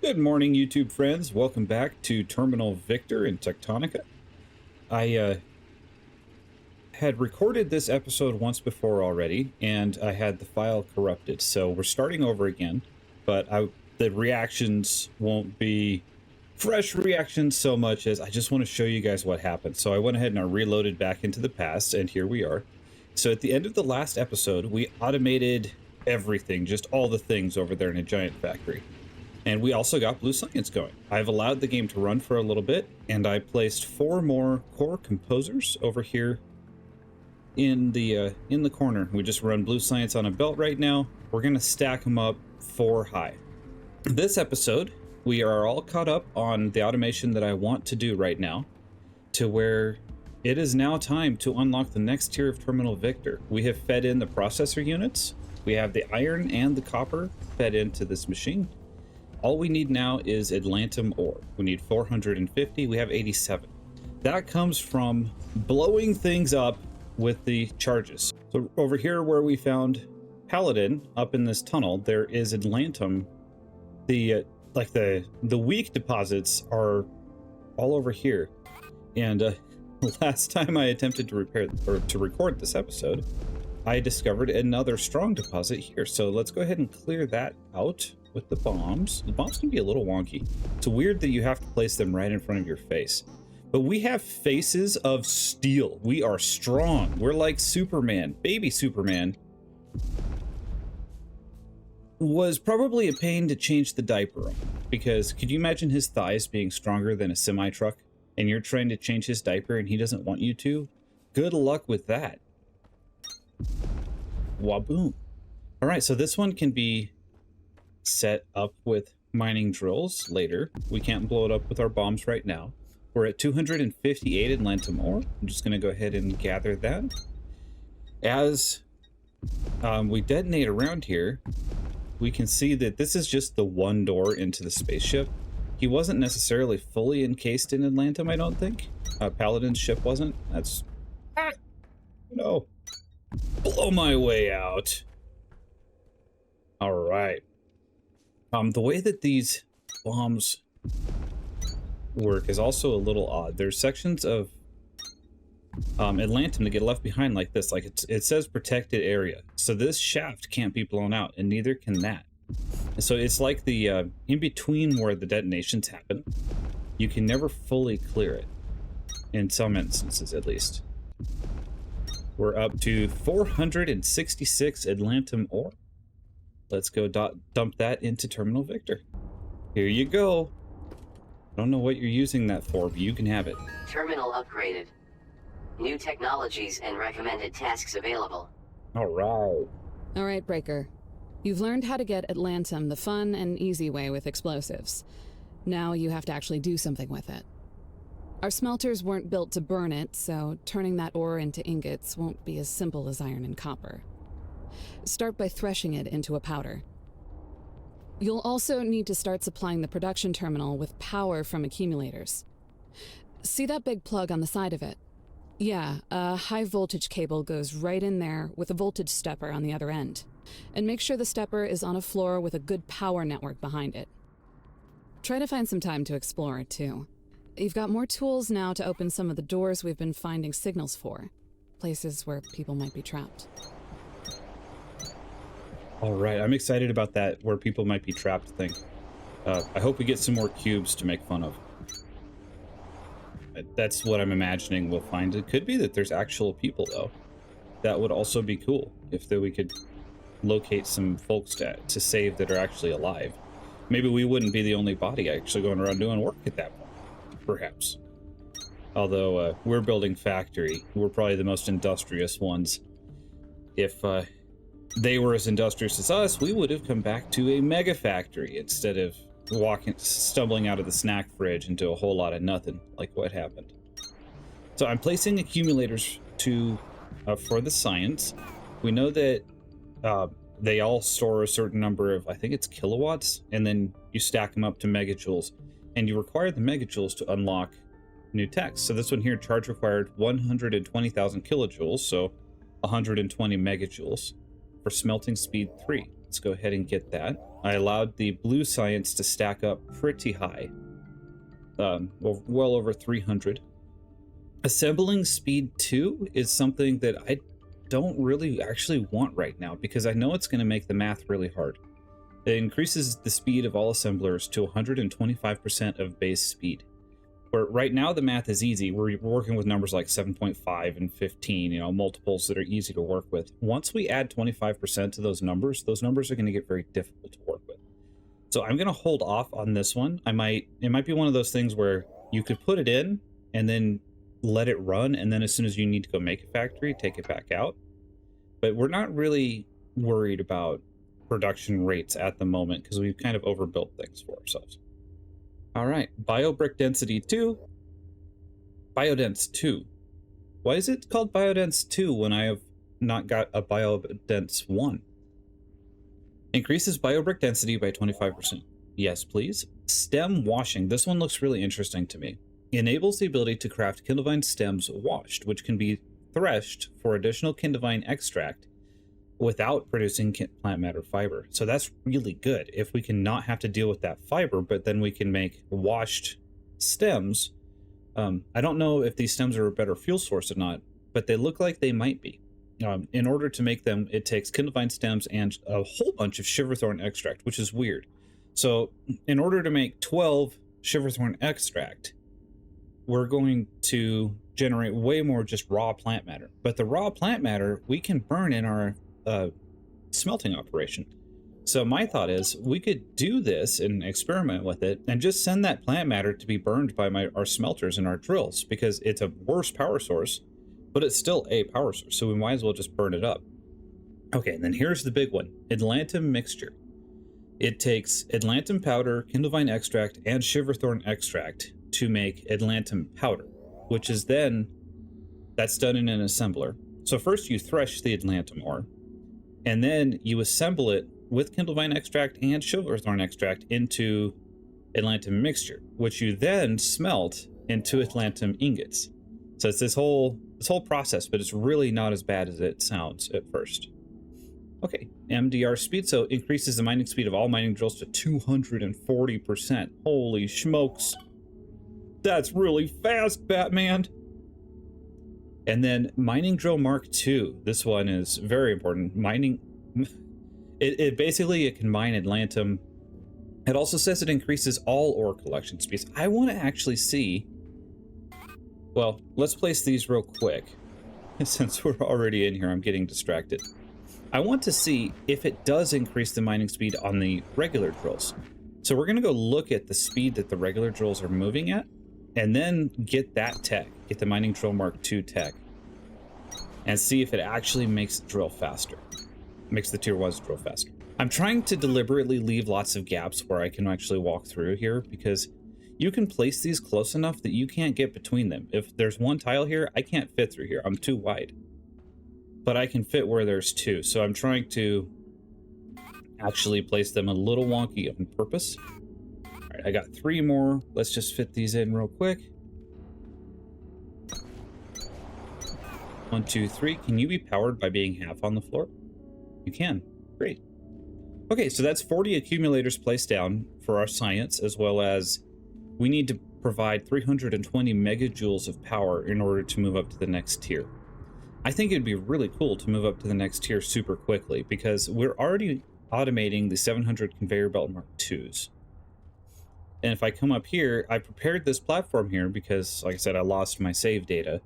Good morning, YouTube friends. Welcome back to Terminal Victor in Techtonica. I had recorded this episode once before already, and I had the file corrupted, so we're starting over again, but the reactions won't be fresh reactions so much as I just want to show you guys what happened. So I went ahead and I reloaded back into the past, and here we are. So at the end of the last episode, we automated everything, just all the things over there in a giant factory. And we also got blue science going. I've allowed the game to run for a little bit, and I placed 4 more core composers over here in the corner. We just run blue science on a belt right now. We're gonna stack them up 4 high. This episode, we are all caught up on the automation that I want to do right now, to where it is now time to unlock the next tier of Terminal Victor. We have fed in the processor units. We have the iron and the copper fed into this machine. All we need now is Atlantum ore. We need 450, we have 87. That comes from blowing things up with the charges. So over here where we found Paladin, up in this tunnel, there is Atlantum. The weak deposits are all over here. And last time I attempted to record this episode, I discovered another strong deposit here. So let's go ahead and clear that out with the bombs. The bombs can be a little wonky. It's weird that you have to place them right in front of your face. But we have faces of steel. We are strong. We're like Superman. Baby Superman was probably a pain to change the diaper on, because could you imagine his thighs being stronger than a semi-truck, and you're trying to change his diaper and he doesn't want you to? Good luck with that. Waboom. All right, so this one can be set up with mining drills later. We can't blow it up with our bombs right now. We're at 258 Atlantum ore. I'm just going to go ahead and gather that. As we detonate around here, we can see that this is just the one door into the spaceship. He wasn't necessarily fully encased in Atlantum, I don't think. Paladin's ship wasn't. That's... no. Blow my way out. All right. The way that these bombs work is also a little odd. There's sections of Atlantum that get left behind like this. Like it says protected area. So this shaft can't be blown out, and neither can that. So it's like the in between where the detonations happen. You can never fully clear it, in some instances at least. We're up to 466 Atlantum ore. Let's go dump that into Terminal Victor. Here you go. I don't know what you're using that for, but you can have it. Terminal upgraded. New technologies and recommended tasks available. All right. All right, Breaker. You've learned how to get Atlantum the fun and easy way with explosives. Now you have to actually do something with it. Our smelters weren't built to burn it, so turning that ore into ingots won't be as simple as iron and copper. Start by threshing it into a powder. You'll also need to start supplying the production terminal with power from accumulators. See that big plug on the side of it? Yeah, a high voltage cable goes right in there with a voltage stepper on the other end. And make sure the stepper is on a floor with a good power network behind it. Try to find some time to explore it too. You've got more tools now to open some of the doors we've been finding signals for. Places where people might be trapped. All right, I'm excited about that where people might be trapped thing. I hope we get some more cubes to make fun of. That's what I'm imagining we'll find. It could be that there's actual people, though. That would also be cool, if we could locate some folks to save that are actually alive. Maybe we wouldn't be the only body actually going around doing work at that point, perhaps. Although, we're building factory. We're probably the most industrious ones. If they were as industrious as us, we would have come back to a mega factory instead of stumbling out of the snack fridge into a whole lot of nothing, like what happened. So I'm placing accumulators for the science. We know that they all store a certain number of, I think it's kilowatts, and then you stack them up to megajoules, and you require the megajoules to unlock new techs. So this one here, charge required 120,000 kilojoules, so 120 megajoules for smelting speed 3. Let's go ahead and get that. I allowed the blue science to stack up pretty high. Well over 300. Assembling speed 2 is something that I don't really actually want right now because I know it's going to make the math really hard. It increases the speed of all assemblers to 125% of base speed. Where right now the math is easy. We're working with numbers like 7.5 and 15, you know, multiples that are easy to work with. Once we add 25% to those numbers are going to get very difficult to work with. So I'm going to hold off on this one. It might be one of those things where you could put it in and then let it run, and then as soon as you need to go make a factory, take it back out. But we're not really worried about production rates at the moment because we've kind of overbuilt things for ourselves. All right, biobrick density 2, biodense 2. Why is it called biodense 2 when I have not got a biodense 1? Increases biobrick density by 25%. Yes, please. Stem washing. This one looks really interesting to me. Enables the ability to craft kindlevine stems washed, which can be threshed for additional kindlevine extract without producing plant matter fiber. So that's really good if we can not have to deal with that fiber, but then we can make washed stems. I don't know if these stems are a better fuel source or not, but they look like they might be. In order to make them, it takes kindlevine stems and a whole bunch of shiverthorn extract, which is weird. So in order to make 12 shiverthorn extract, we're going to generate way more just raw plant matter. But the raw plant matter we can burn in our smelting operation. So my thought is we could do this and experiment with it and just send that plant matter to be burned by our smelters and our drills, because it's a worse power source, but it's still a power source. So we might as well just burn it up. Okay, and then here's the big one, Atlantum mixture. It takes Atlantum powder, kindlevine extract, and shiverthorn extract to make Atlantum powder, which is that's done in an assembler. So first you thresh the Atlantum ore, and then you assemble it with kindlevine extract and shiverthorn extract into Atlantum mixture, which you then smelt into Atlantum ingots. So it's this whole process, but it's really not as bad as it sounds at first. Okay, MDR speed, so increases the mining speed of all mining drills to 240%. Holy smokes. That's really fast, Batman. And then mining drill Mark II. This one is very important. Mining, it basically can mine Atlantum. It also says it increases all ore collection speeds. I want to actually see. Well, let's place these real quick. Since we're already in here, I'm getting distracted. I want to see if it does increase the mining speed on the regular drills. So we're going to go look at the speed that the regular drills are moving at, and then get that tech, get the mining drill Mark II tech, and see if it actually makes the drill faster, makes the tier 1s drill faster. I'm trying to deliberately leave lots of gaps where I can actually walk through here, because you can place these close enough that you can't get between them. If there's one tile here, I can't fit through here. I'm too wide. But I can fit where there's two, so I'm trying to actually place them a little wonky on purpose. All right, I got 3 more. Let's just fit these in real quick. 1, 2, 3. Can you be powered by being half on the floor? You can. Great. Okay, so that's 40 accumulators placed down for our science, as well as we need to provide 320 megajoules of power in order to move up to the next tier. I think it'd be really cool to move up to the next tier super quickly, because we're already automating the 700 conveyor belt Mark IIs. And if I come up here, I prepared this platform here because, like I said, I lost my save data.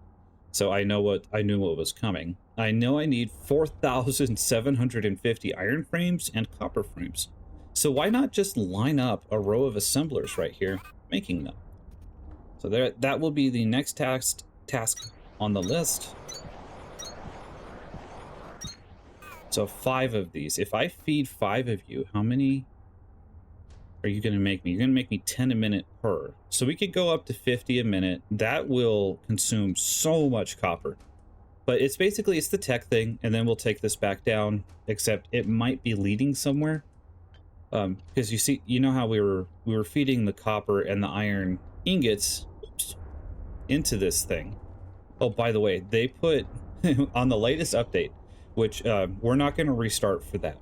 So I knew what was coming. I know I need 4,750 iron frames and copper frames. So why not just line up a row of assemblers right here, making them? So that will be the next task on the list. So 5 of these. If I feed 5 of you, how many are you going to make me? You're going to make me 10 a minute per. So we could go up to 50 a minute. That will consume so much copper. But it's the tech thing, and then we'll take this back down, except it might be leading somewhere. Because you know how we were feeding the copper and the iron ingots into this thing. Oh, by the way, they put on the latest update, which we're not going to restart for that,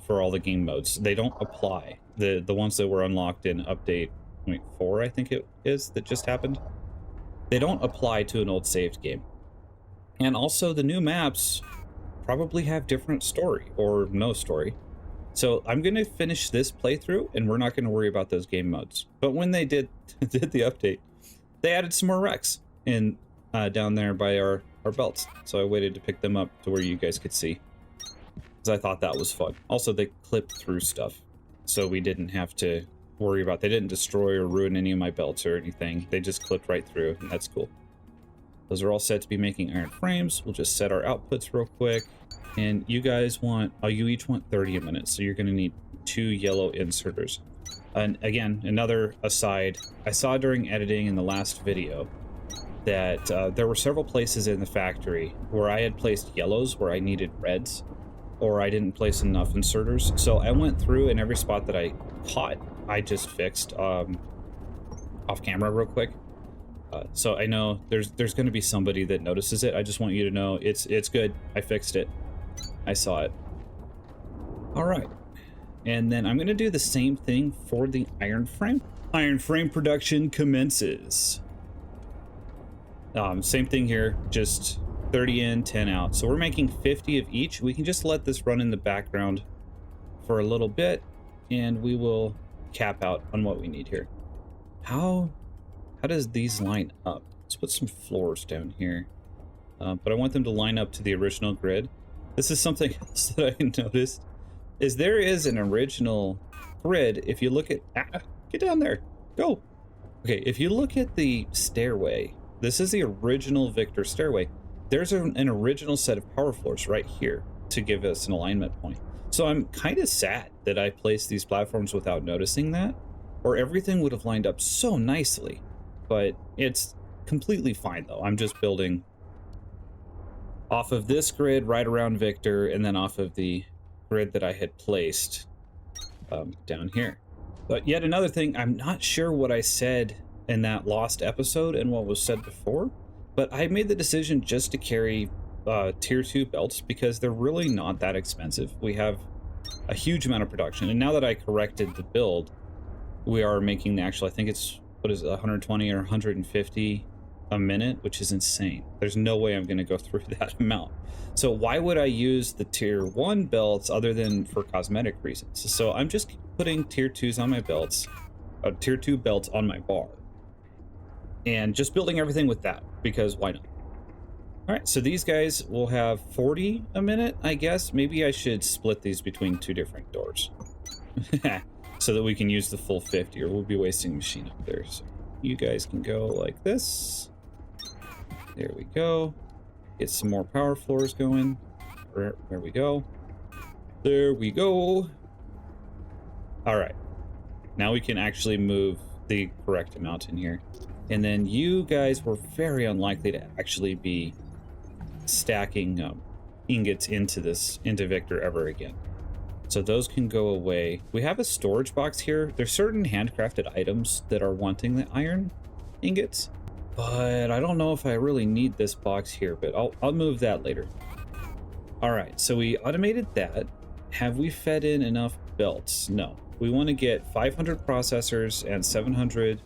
for all the game modes. They don't apply. The ones that were unlocked in update 0.4, I think it is, that just happened. They don't apply to an old saved game. And also the new maps probably have different story or no story. So I'm going to finish this playthrough and we're not going to worry about those game modes. But when they did the update, they added some more wrecks in down there by our belts. So I waited to pick them up to where you guys could see, because I thought that was fun. Also, they clipped through stuff, so we didn't have to worry about, they didn't destroy or ruin any of my belts or anything. They just clipped right through, and that's cool. Those are all set to be making iron frames. We'll just set our outputs real quick. And you guys want, you each want 30 a minute, so you're going to need 2 yellow inserters. And again, another aside, I saw during editing in the last video that there were several places in the factory where I had placed yellows where I needed reds, or I didn't place enough inserters. So I went through, and every spot that I caught, I just fixed off camera real quick. So I know there's going to be somebody that notices it. I just want you to know it's good. I fixed it. I saw it. All right. And then I'm going to do the same thing for the iron frame. Iron frame production commences. Same thing here, just 30 in, 10 out. So we're making 50 of each. We can just let this run in the background for a little bit, and we will cap out on what we need here. How does these line up? Let's put some floors down here. But I want them to line up to the original grid. This is something else that I noticed, is there is an original grid. If you look at, get down there, go. Okay, if you look at the stairway, this is the original Victor stairway. There's an original set of power floors right here to give us an alignment point. So I'm kind of sad that I placed these platforms without noticing that, or everything would have lined up so nicely. But it's completely fine though. I'm just building off of this grid right around Victor, and then off of the grid that I had placed down here. But yet another thing, I'm not sure what I said in that lost episode and what was said before, but I made the decision just to carry tier 2 belts because they're really not that expensive. We have a huge amount of production, and now that I corrected the build, we are making the actual, I think it's, what is it, 120 or 150 a minute, which is insane. There's no way I'm going to go through that amount. So why would I use the tier 1 belts other than for cosmetic reasons? So I'm just putting tier 2s on my belts, tier 2 belts on my bar, and just building everything with that, because why not? All right, so these guys will have 40 a minute, I guess. Maybe I should split these between 2 different doors so that we can use the full 50, or we'll be wasting machine up there. So you guys can go like this. There we go. Get some more power floors going. There we go. There we go. All right. Now we can actually move the correct amount in here. And then you guys were very unlikely to actually be stacking ingots into Victor ever again. So those can go away. We have a storage box here. There's certain handcrafted items that are wanting the iron ingots, but I don't know if I really need this box here, but I'll move that later. All right, so we automated that. Have we fed in enough belts? No. We want to get 500 processors and 700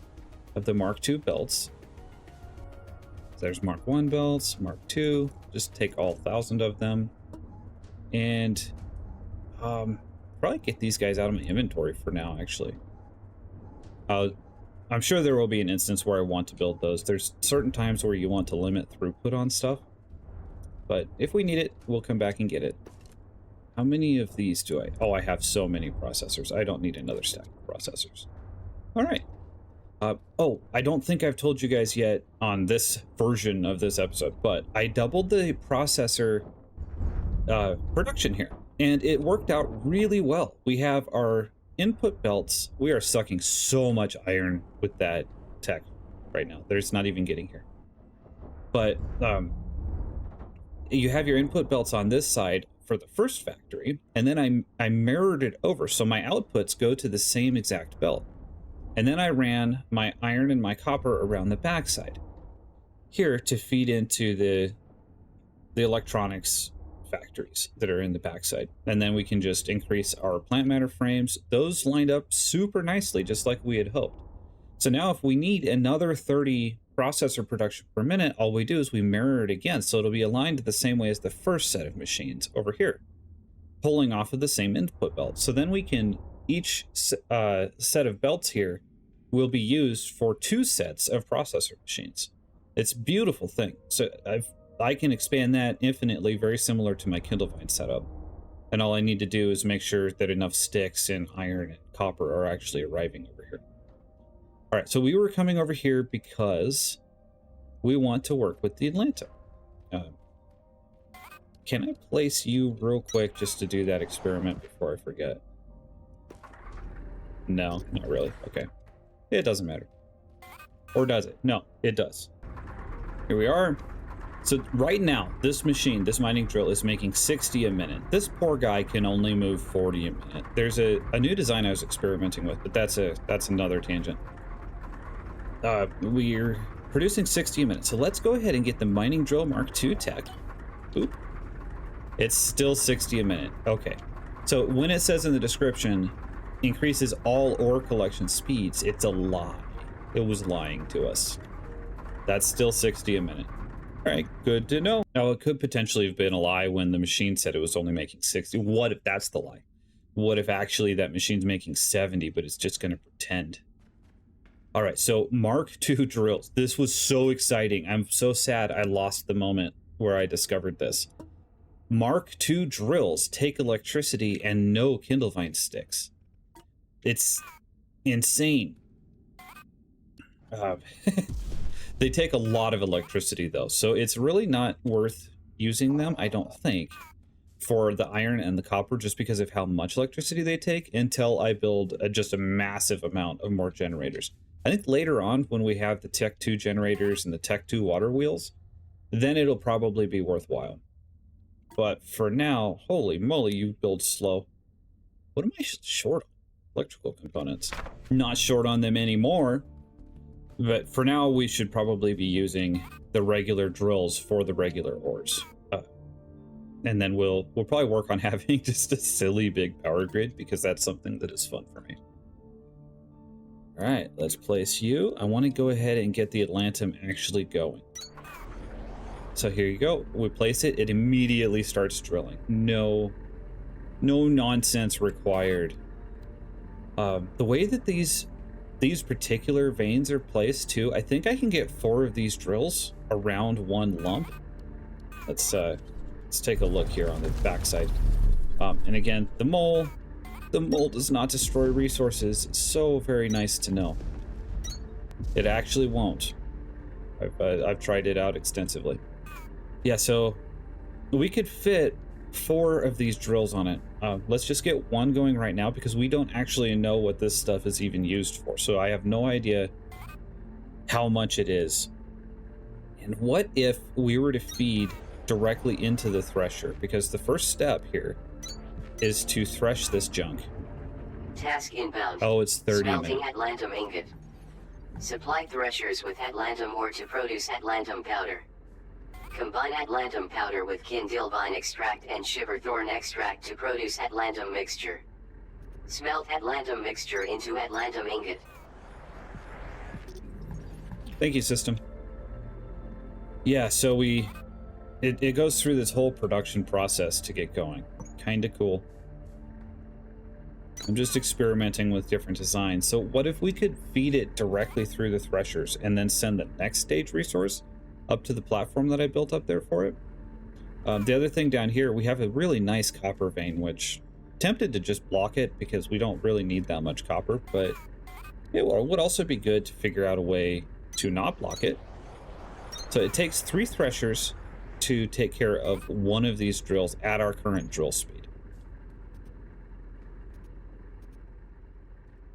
of the Mark II belts. There's Mark I belts, Mark II. Just take all 1,000 of them, and probably get these guys out of my inventory for now. Actually, I'm sure there will be an instance where I want to build those. There's certain times where you want to limit throughput on stuff, but if we need it, we'll come back and get it. How many of these do I? Oh, I have so many processors. I don't need another stack of processors. All right. Oh, I don't think I've told you guys yet on this version of this episode, but I doubled the processor production here, and it worked out really well. We have our input belts. We are sucking so much iron with that tech right now. There's not even getting here. But you have your input belts on this side for the first factory, and then I mirrored it over, so my outputs go to the same exact belt. And then I ran my iron and my copper around the backside here to feed into the electronics factories that are in the backside. And then we can just increase our plant matter frames. Those lined up super nicely, just like we had hoped. So now if we need another 30 processor production per minute, all we do is we mirror it again. So it'll be aligned the same way as the first set of machines over here, pulling off of the same input belt. So then we can, each set of belts here will be used for 2 sets of processor machines. It's a beautiful thing. So I can expand that infinitely, very similar to my Kindlevine setup. And all I need to do is make sure that enough sticks and iron and copper are actually arriving over here. All right, so we were coming over here because we want to work with the Atlantum. Can I place you real quick just to do that experiment before I forget? No, not really. Okay. It doesn't matter. Or does it? No, it does. Here we are. So right now, this machine, this mining drill, is making 60 a minute. This poor guy can only move 40 a minute. There's a new design I was experimenting with, but that's another tangent. We're producing 60 a minute. So let's go ahead and get the mining drill Mark II tech. Oop. It's still 60 a minute. Okay. So when it says in the description, increases all ore collection speeds, it's a lie. It was lying to us. That's still 60 a minute. All right, good to know. Now, it could potentially have been a lie when the machine said it was only making 60. What if that's the lie? What if actually that machine's making 70, but it's just going to pretend? All right, so Mark II drills. This was so exciting. I'm so sad I lost the moment where I discovered this. Mark II drills take electricity and no Kindlevine sticks. It's insane. They take a lot of electricity though, so it's really not worth using them, I don't think, for the iron and the copper, just because of how much electricity they take, until I build just a massive amount of more generators. I think later on, when we have the Tech 2 generators and the Tech 2 water wheels, then it'll probably be worthwhile. But for now, holy moly, you build slow. What am I short on? Electrical components. Not short on them anymore. But for now, we should probably be using the regular drills for the regular ores. And then we'll probably work on having just a silly big power grid, because that's something that is fun for me. All right, let's place you. I want to go ahead and get the Atlantum actually going. So here you go. We place it. It immediately starts drilling. No nonsense required. The way that these particular veins are placed too, I think I can get 4 of these drills around one lump. Let's take a look here on the backside. And again, the mole does not destroy resources. It's so very nice to know. It actually won't. I've tried it out extensively. Yeah, so we could fit 4 of these drills on it. Let's just get one going right now, because we don't actually know what this stuff is even used for. So I have no idea how much it is. And what if we were to feed directly into the thresher? Because the first step here is to thresh this junk. Task inbound. Oh, it's 30 Smelting minutes. Atlantum ingot. Supply threshers with Atlantum ore to produce Atlantum powder. Combine Atlantum powder with Kindlevine extract and Shiverthorn extract to produce Atlantum mixture. Smelt Atlantum mixture into Atlantum ingot. Thank you, system. Yeah, so it goes through this whole production process to get going. Kinda cool. I'm just experimenting with different designs. So what if we could feed it directly through the threshers and then send the next stage resource up to the platform that I built up there for it? The other thing down here, we have a really nice copper vein, which I'm tempted to just block it because we don't really need that much copper, but it would also be good to figure out a way to not block it. So it takes 3 threshers to take care of one of these drills at our current drill speed.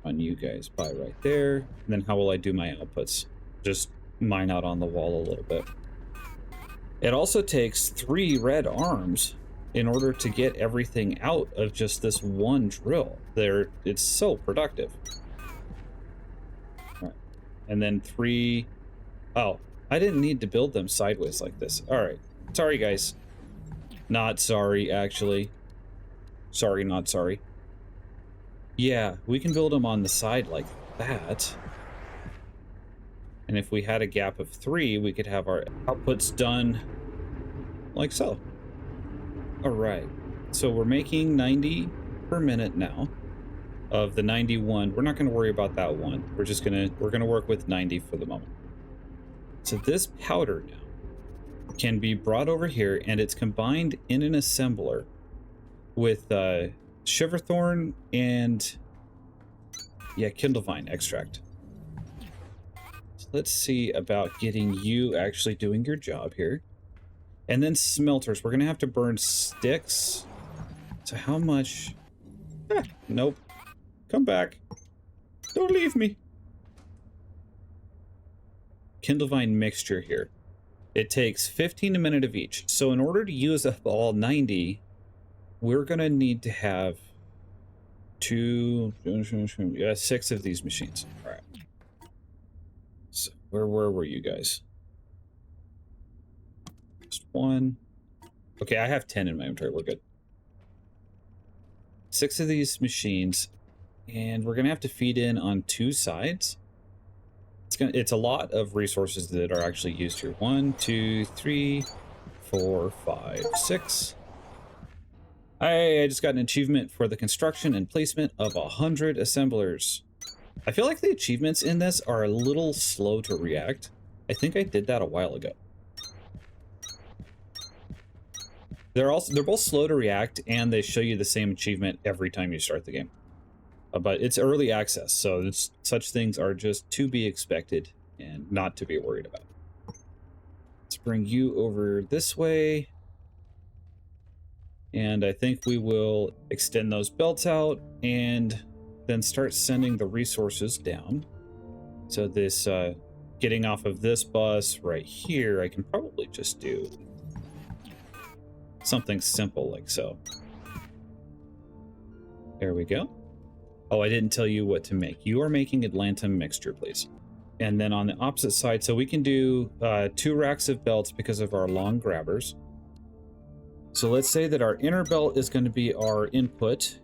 On you guys by right there. And then how will I do my outputs? Just mine out on the wall a little bit. It also takes 3 red arms in order to get everything out of just this one drill. It's so productive. All right. And then 3... Oh, I didn't need to build them sideways like this. All right. Sorry, guys. Not sorry, actually. Sorry, not sorry. Yeah, we can build them on the side like that. And if we had a gap of 3, we could have our outputs done like so. All right. So we're making 90 per minute now of the 91. We're not going to worry about that one. We're going to work with 90 for the moment. So this powder now can be brought over here, and it's combined in an assembler with Shiverthorn and Kindlevine extract. So let's see about getting you actually doing your job here. And then smelters. We're going to have to burn sticks. So how much? Nope. Come back. Don't leave me. Kindlevine mixture here. It takes 15 a minute of each. So in order to use up all 90, we're going to need to have 6 of these machines. All right. So where were you guys? Just 1. Okay, I have 10 in my inventory. We're good. 6 of these machines, and we're going to have to feed in on 2 sides. It's a lot of resources that are actually used here. 1, 2, 3, 4, 5, 6. I just got an achievement for the construction and placement of 100 assemblers. I feel like the achievements in this are a little slow to react. I think I did that a while ago. They're both slow to react, and they show you the same achievement every time you start the game. But it's early access, so such things are just to be expected and not to be worried about. Let's bring you over this way. And I think we will extend those belts out and then start sending the resources down. So this, getting off of this bus right here, I can probably just do something simple like so. There we go. Oh, I didn't tell you what to make. You are making Atlantum mixture, please. And then on the opposite side, so we can do 2 racks of belts because of our long grabbers. So let's say that our inner belt is going to be our input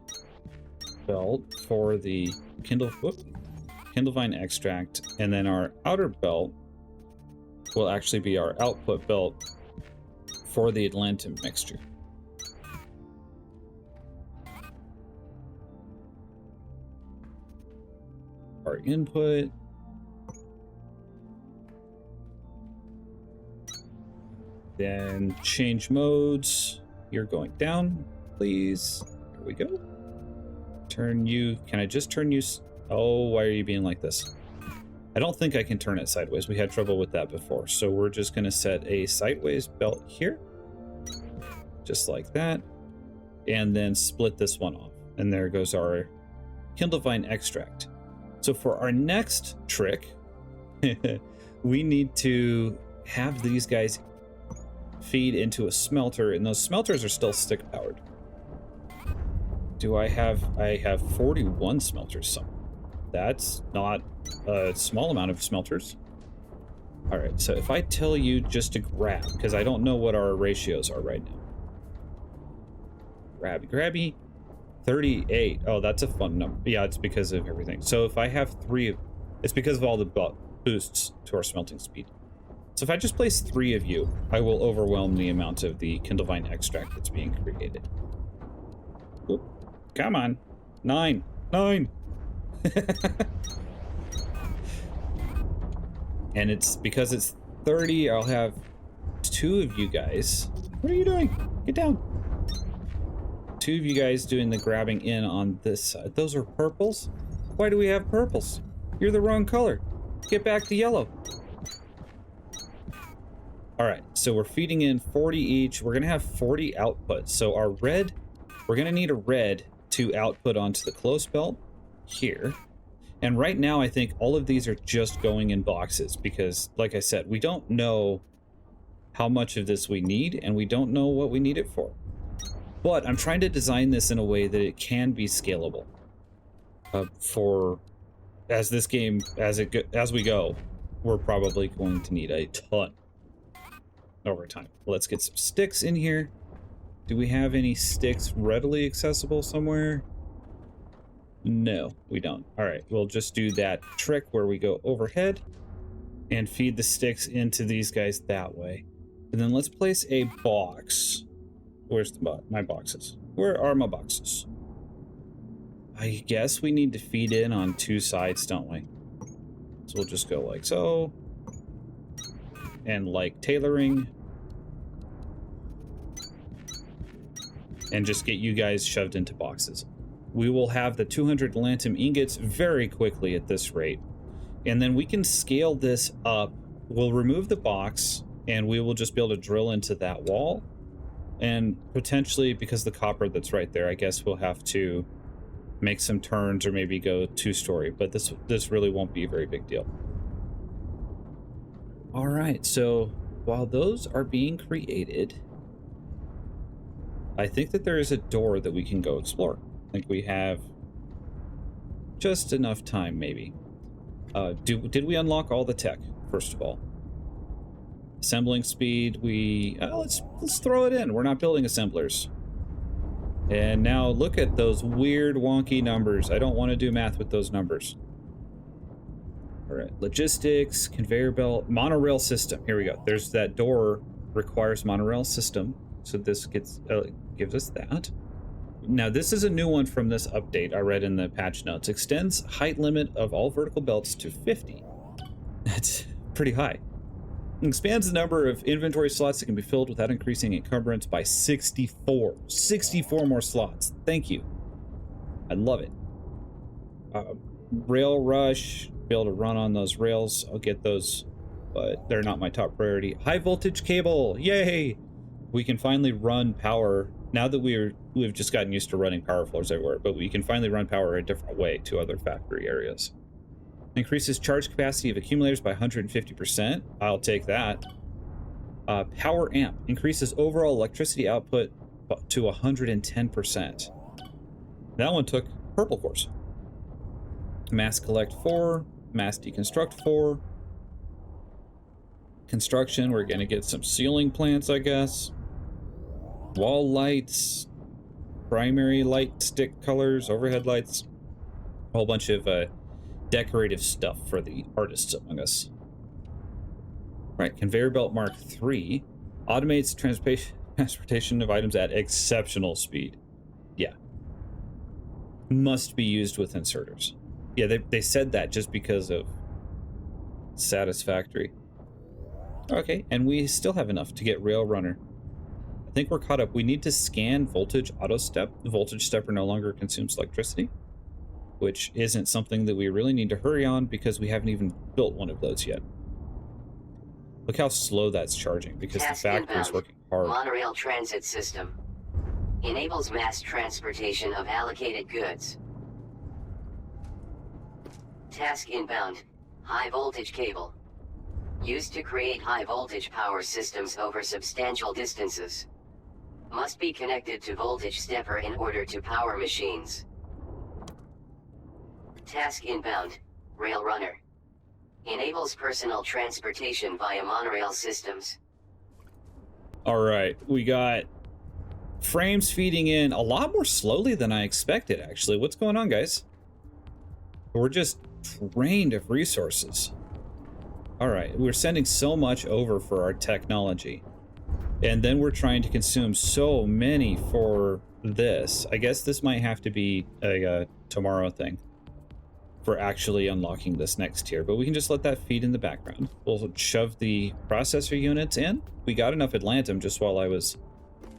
belt for the Kindlevine extract, and then our outer belt will actually be our output belt for the Atlantum mixture. Our input. Then change modes. You're going down, please. Here we go. Turn you. Can I just turn you? Oh, why are you being like this? I don't think I can turn it sideways. We had trouble with that before. So we're just going to set a sideways belt here. Just like that. And then split this one off. And there goes our Kindlevine extract. So for our next trick, we need to have these guys feed into a smelter, and those smelters are still stick powered. I have 41 smelters. So that's not a small amount of smelters. All right, so if I tell you just to grab, because I don't know what our ratios are right now. Grabby. 38. Oh, that's a fun number. Yeah, it's because of everything. So if I have 3, it's because of all the boosts to our smelting speed. So if I just place 3 of you, I will overwhelm the amount of the Kindlevine extract that's being created. Oop. Come on. 9. And it's because it's 30, I'll have 2 of you guys. What are you doing? Get down. 2 of you guys doing the grabbing in on this side. Those are purples? Why do we have purples? You're the wrong color. Get back to yellow. All right, so we're feeding in 40 each. We're gonna have 40 outputs. So our red, we're gonna need a red to output onto the close belt here. And right now, I think all of these are just going in boxes because, like I said, we don't know how much of this we need, and we don't know what we need it for. But I'm trying to design this in a way that it can be scalable. As we go, we're probably going to need a ton over time. Let's get some sticks in here. Do we have any sticks readily accessible somewhere? No, we don't. All right, we'll just do that trick where we go overhead and feed the sticks into these guys that way. And then let's place a box. Where's my boxes? Where are my boxes? I guess we need to feed in on 2 sides, don't we? So we'll just go like so. And like tailoring. And just get you guys shoved into boxes. We will have the 200 Atlantum ingots very quickly at this rate. And then we can scale this up. We'll remove the box and we will just be able to drill into that wall. And potentially, because the copper that's right there, I guess we'll have to make some turns or maybe go 2-story. But this really won't be a very big deal. All right, so while those are being created, I think that there is a door that we can go explore. I think we have just enough time, maybe. Did we unlock all the tech, first of all? Assembling speed, let's throw it in. We're not building assemblers. And now look at those weird wonky numbers. I don't want to do math with those numbers. All right, logistics, conveyor belt, monorail system. Here we go. There's that door requires monorail system. So this gives us that. Now this is a new one from this update I read in the patch notes. Extends height limit of all vertical belts to 50. That's pretty high. Expands the number of inventory slots that can be filled without increasing encumbrance by 64. 64 more slots. Thank you. I love it. Rail rush. Be able to run on those rails. I'll get those, but they're not my top priority. High voltage cable. Yay! We can finally run power. Now that we've just gotten used to running power floors everywhere, but we can finally run power a different way to other factory areas. Increases charge capacity of accumulators by 150%. I'll take that. Power amp. Increases overall electricity output to 110%. That one took purple cores. Mass collect 4. Mass deconstruct 4. Construction. We're going to get some ceiling plants, I guess. Wall lights. Primary light stick colors. Overhead lights. A whole bunch of decorative stuff for the artists among us. Right, conveyor belt Mark III automates transportation of items at exceptional speed. Yeah. Must be used with inserters. Yeah, they said that just because of satisfactory. Okay, and we still have enough to get Rail Runner. I think we're caught up. We need to scan voltage auto step. The voltage stepper no longer consumes electricity, which isn't something that we really need to hurry on because we haven't even built one of those yet. Look how slow that's charging because the factory is working hard. Monorail transit system. Enables mass transportation of allocated goods. Task inbound. High voltage cable. Used to create high voltage power systems over substantial distances. Must be connected to voltage stepper in order to power machines. Task inbound. Rail runner. Enables personal transportation via monorail systems. All right, we got frames feeding in a lot more slowly than I expected, actually. What's going on, guys? We're just drained of resources. All right, we're sending so much over for our technology. And then we're trying to consume so many for this. I guess this might have to be a tomorrow thing for actually unlocking this next tier, but we can just let that feed in the background. We'll shove the processor units in. We got enough Atlantum just while I was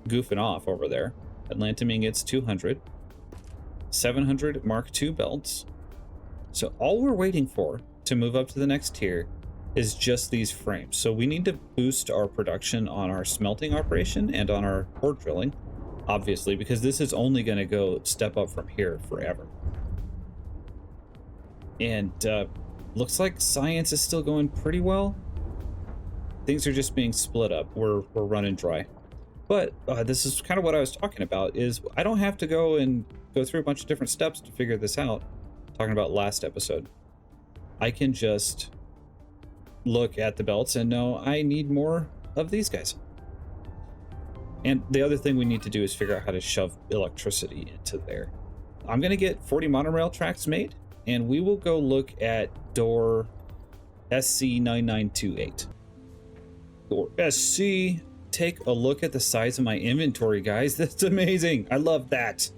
goofing off over there. Atlantum ingots 200. 700 Mark II belts. So all we're waiting for to move up to the next tier is just these frames. So we need to boost our production on our smelting operation and on our ore drilling, obviously, because this is only going to go step up from here forever. And looks like science is still going pretty well. Things are just being split up. We're running dry. But this is kind of what I was talking about, is I don't have to go through a bunch of different steps to figure this out. Talking about last episode. I can just look at the belts and know I need more of these guys. And the other thing we need to do is figure out how to shove electricity into there. I'm going to get 40 monorail tracks made, and we will go look at door SC9928. Door SC. Take a look at the size of my inventory, guys. That's amazing. I love that.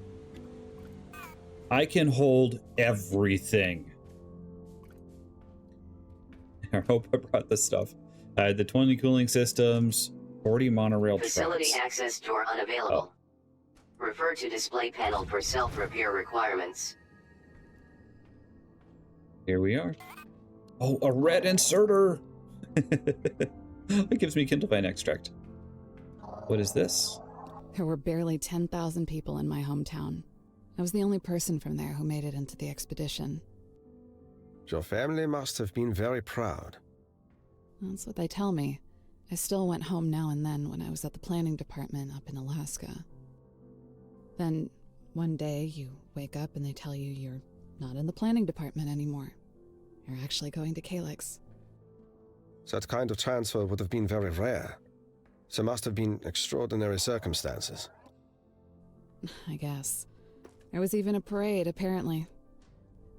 I can hold everything. I hope I brought this stuff. The 20 cooling systems, 40 monorail Facility tracks. access door unavailable. Refer to display panel for self-repair requirements. Here we are. Oh, a red inserter. It gives me Kindlevine extract. What is this? There were barely 10,000 people in my hometown. I was the only person from there who made it into the expedition. Your family must have been very proud. That's what they tell me. I still went home now and then when I was at the planning department up in Alaska. Then, one day, you wake up and they tell you you're not in the planning department anymore. You're actually going to Calyx. That kind of transfer would have been very rare. There must have been extraordinary circumstances. I guess. There was even a parade, apparently.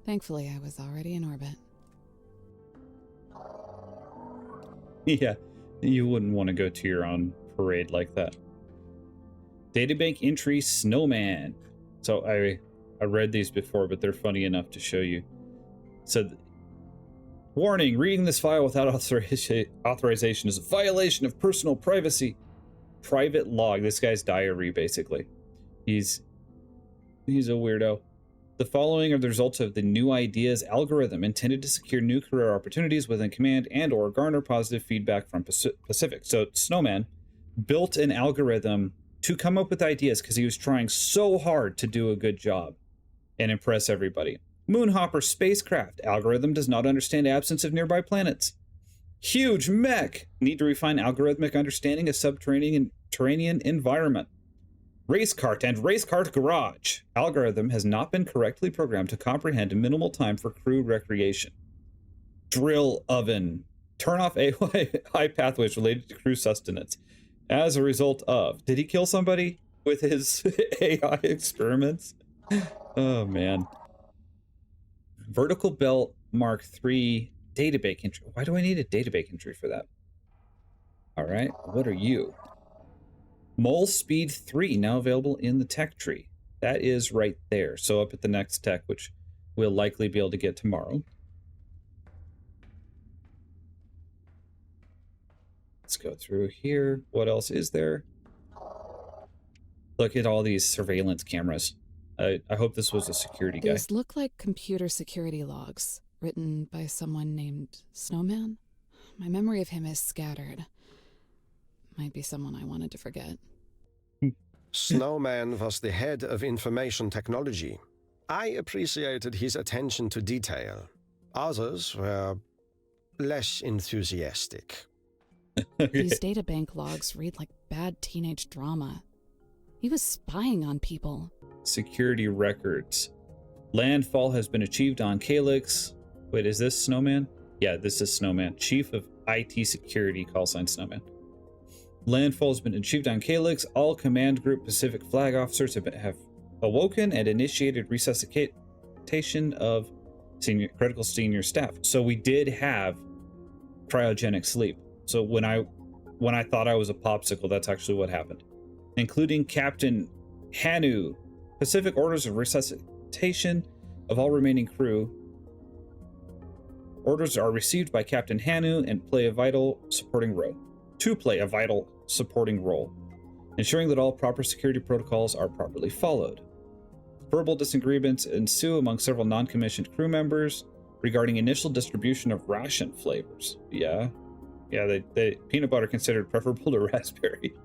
Thankfully, I was already in orbit. Yeah, you wouldn't want to go to your own parade like that. Databank entry Snowman. So I read these before, but they're funny enough to show you. So, warning, reading this file without authorization is a violation of personal privacy. Private log. This guy's diary, basically. He's a weirdo. The following are the results of the New Ideas algorithm intended to secure new career opportunities within command and or garner positive feedback from Pacific. So Snowman built an algorithm to come up with ideas because he was trying so hard to do a good job and impress everybody. Moonhopper spacecraft algorithm does not understand absence of nearby planets. Huge mech need to refine algorithmic understanding of subterranean and terranean environment. Race cart and race cart garage algorithm has not been correctly programmed to comprehend minimal time for crew recreation. Drill oven turn off AI pathways related to crew sustenance. As a result of, did he kill somebody with his AI experiments? Oh man. Vertical belt Mark III database entry. Why do I need a database entry for that? All right, what are you? Mole Speed 3 now available in the tech tree. That is right there. So up at the next tech, which we'll likely be able to get tomorrow. Let's go through here. What else is there? Look at all these surveillance cameras. I hope this was a security guy. These look like computer security logs, written by someone named Snowman. My memory of him is scattered. Might be someone I wanted to forget. Snowman was the head of information technology. I appreciated his attention to detail. Others were less enthusiastic. These databank logs read like bad teenage drama. He was spying on people. Security records. Landfall has been achieved on Calyx. Wait, is this Snowman? Yeah, this is Snowman. Chief of IT Security, callsign Snowman. Landfall has been achieved on Calyx. All Command Group Pacific flag officers have awoken and initiated resuscitation of critical senior staff. So we did have cryogenic sleep. So when I thought I was a popsicle, that's actually what happened. Including Captain Hanu. Pacific orders of resuscitation of all remaining crew. Orders are received by Captain Hanu and play a vital supporting role. To play a vital supporting role, ensuring that all proper security protocols are properly followed. Verbal disagreements ensue among several non-commissioned crew members regarding initial distribution of ration flavors. Yeah, they peanut butter considered preferable to raspberry.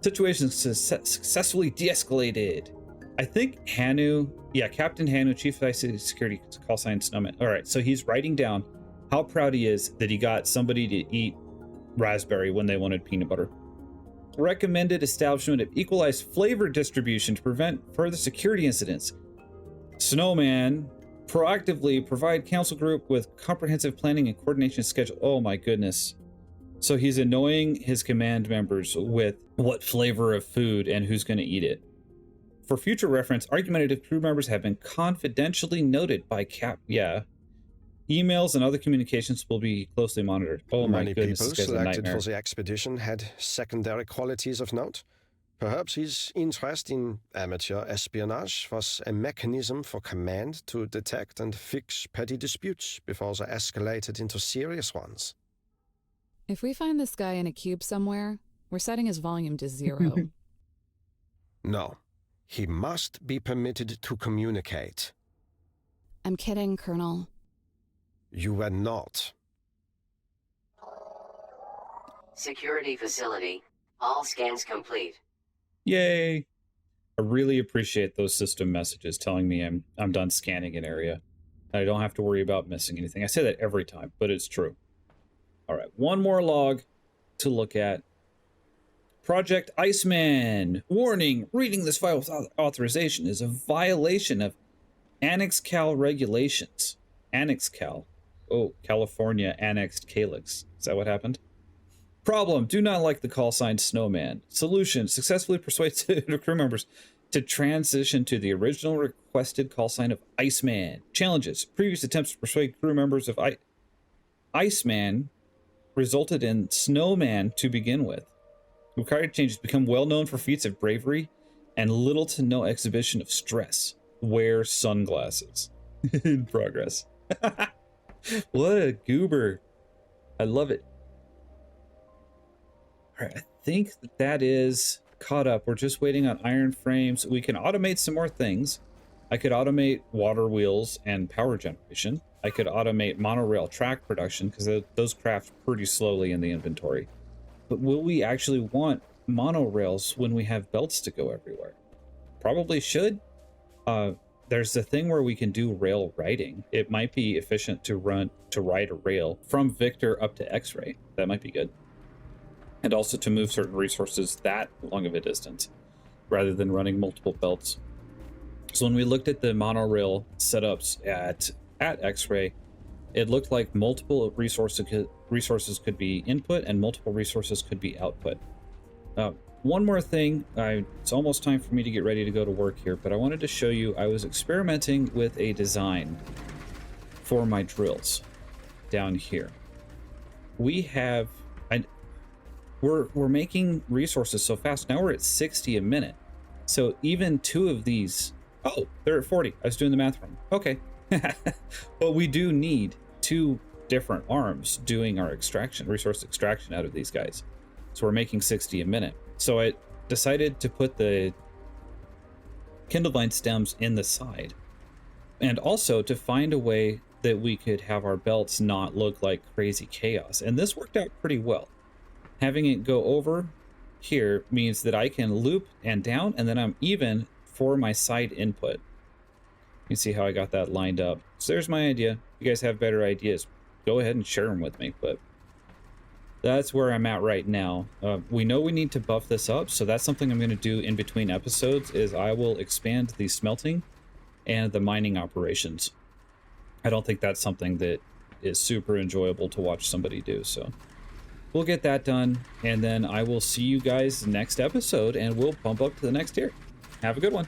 Situation successfully de-escalated. I think Hanu, Captain Hanu, Chief of IC Security, call sign Snowman. All right, so he's writing down how proud he is that he got somebody to eat raspberry when they wanted peanut butter. Recommended establishment of equalized flavor distribution to prevent further security incidents. Snowman proactively provide council group with comprehensive planning and coordination schedule. Oh my goodness. So he's annoying his command members with what flavor of food and who's going to eat it. For future reference, argumentative crew members have been confidentially noted by emails and other communications will be closely monitored. Oh my Many goodness, people this guy's a selected nightmare. for the expedition had secondary qualities of note. Perhaps his interest in amateur espionage was a mechanism for command to detect and fix petty disputes before they escalated into serious ones. If we find this guy in a cube somewhere, we're setting his volume to 0. No, he must be permitted to communicate. I'm kidding, Colonel. You were not. Security facility. All scans complete. Yay! I really appreciate those system messages telling me I'm done scanning an area. I don't have to worry about missing anything. I say that every time, but it's true. All right, one more log to look at. Project Iceman. Warning, reading this file without authorization is a violation of Annex Cal regulations. Annex Cal. Oh, California annexed Calyx. Is that what happened? Problem, do not like the call sign Snowman. Solution, successfully persuade crew members to transition to the original requested call sign of Iceman. Challenges, previous attempts to persuade crew members of Iceman resulted in Snowman to begin with. Required changes, become well known for feats of bravery and little to no exhibition of stress. Wear sunglasses. In progress. What a goober. I love it. All right, I think that is caught up. We're just waiting on iron frames. We can automate some more things. I could automate water wheels and power generation. I could automate monorail track production because those craft pretty slowly in the inventory. But will we actually want monorails when we have belts to go everywhere? Probably should. There's a thing where we can do rail riding. It might be efficient to ride a rail from Victor up to X-Ray. That might be good. And also to move certain resources that long of a distance rather than running multiple belts. So when we looked at the monorail setups at X-Ray, it looked like multiple resources could be input and multiple resources could be output. One more thing, it's almost time for me to get ready to go to work here, but I wanted to show you, I was experimenting with a design for my drills down here. We're making resources so fast. Now we're at 60 a minute. So even two of these, oh, they're at 40. I was doing the math wrong. Okay. But we do need two different arms doing our resource extraction out of these guys. So we're making 60 a minute. So I decided to put the Kindlevine stems in the side. And also to find a way that we could have our belts not look like crazy chaos. And this worked out pretty well. Having it go over here means that I can loop and down, and then I'm even for my side input. You can see how I got that lined up. So there's my idea. If you guys have better ideas, go ahead and share them with me. But that's where I'm at right now. We know we need to buff this up, so that's something I'm going to do in between episodes, is I will expand the smelting and the mining operations. I don't think that's something that is super enjoyable to watch somebody do, so we'll get that done, and then I will see you guys next episode, and we'll bump up to the next tier. Have a good one.